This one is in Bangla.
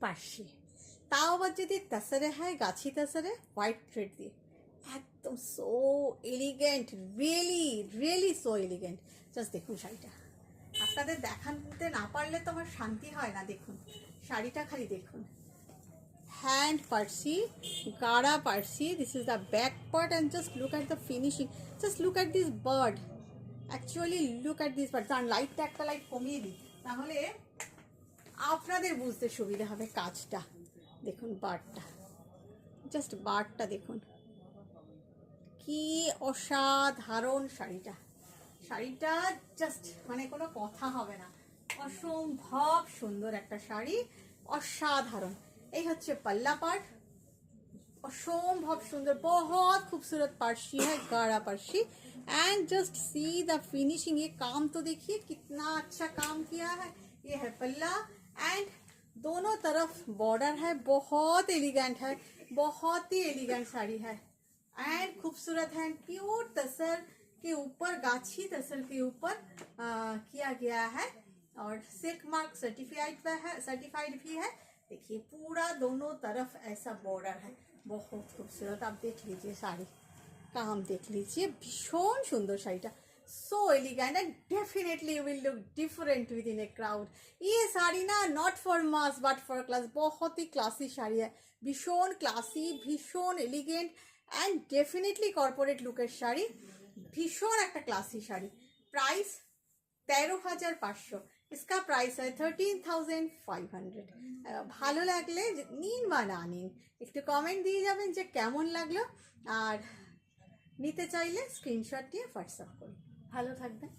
পার্সি, তাও আবার যদি তাসারে হয়, গাছি তাসারে হোয়াইট থ্রেড দিয়ে, একদম so elegant, really really so elegant. Just দেখুন শাড়িটা, আপনাদের দেখাতে না পারলে তো আমার শান্তি হয় না। দেখুন শাড়িটা, খালি দেখুন। হ্যান্ড পার্সি, গাড়া পার্সি, this is the back part and just look at the finishing, just look at this bird, actually look at this bird. কারণ লাইটটা, একটা লাইট কমিয়ে দিই তাহলে আপনাদের বুঝতে সুবিধা হবে কাজটা। দেখুন বার্ডটা, জাস্ট বার্ডটা দেখুন, কি অসাধারণ শাড়িটা। শাড়িটা জাস্ট মানে কোনো কথা হবে না, অসম্ভব সুন্দর একটা শাড়ি, অসাধারণ। এই হচ্ছে पल्ला पार्ट, असंभव सुंदर, बहुत खूबसूरत पार्सी है, गाढ़ा Parsi. And just see the finishing, ये काम तो देखिए कितना अच्छा काम किया है। ये है पल्ला एंड दोनों तरफ बॉर्डर है, बहुत एलिगेंट है, बहुत ही एलिगेंट साड़ी है एंड खूबसूरत है। प्योर तसर के ऊपर, गाछी तसर के ऊपर किया गया है और सिल्क मार्क सर्टिफाइड भी है। देखिए पूरा दोनों तरफ ऐसा बॉर्डर है, बहुत खूबसूरत। आप देख लीजिए साड़ी, काम देख लीजिए, भीषण सुंदर शाड़ीटा, so elegant and definitely you will look different with in a crowd. ये साड़ी ना not for mass but for class, बहुत ही क्लासी शाड़ी है, भीषण क्लासी, भीषण एलिगेंट एंड डेफिनेटली कॉर्पोरेट लुकर शाड़ी, भीषण एक क्लासी शाड़ी। प्राइस 13,500, इसका प्राइस है 13,500। ভালো লাগলে নিন বা না নিন, একটু কমেন্ট দিয়ে যাবেন যে কেমন লাগলো, আর নিতে চাইলে স্ক্রিনশট দিয়ে হোয়াটসঅ্যাপ করুন। ভালো থাকবেন।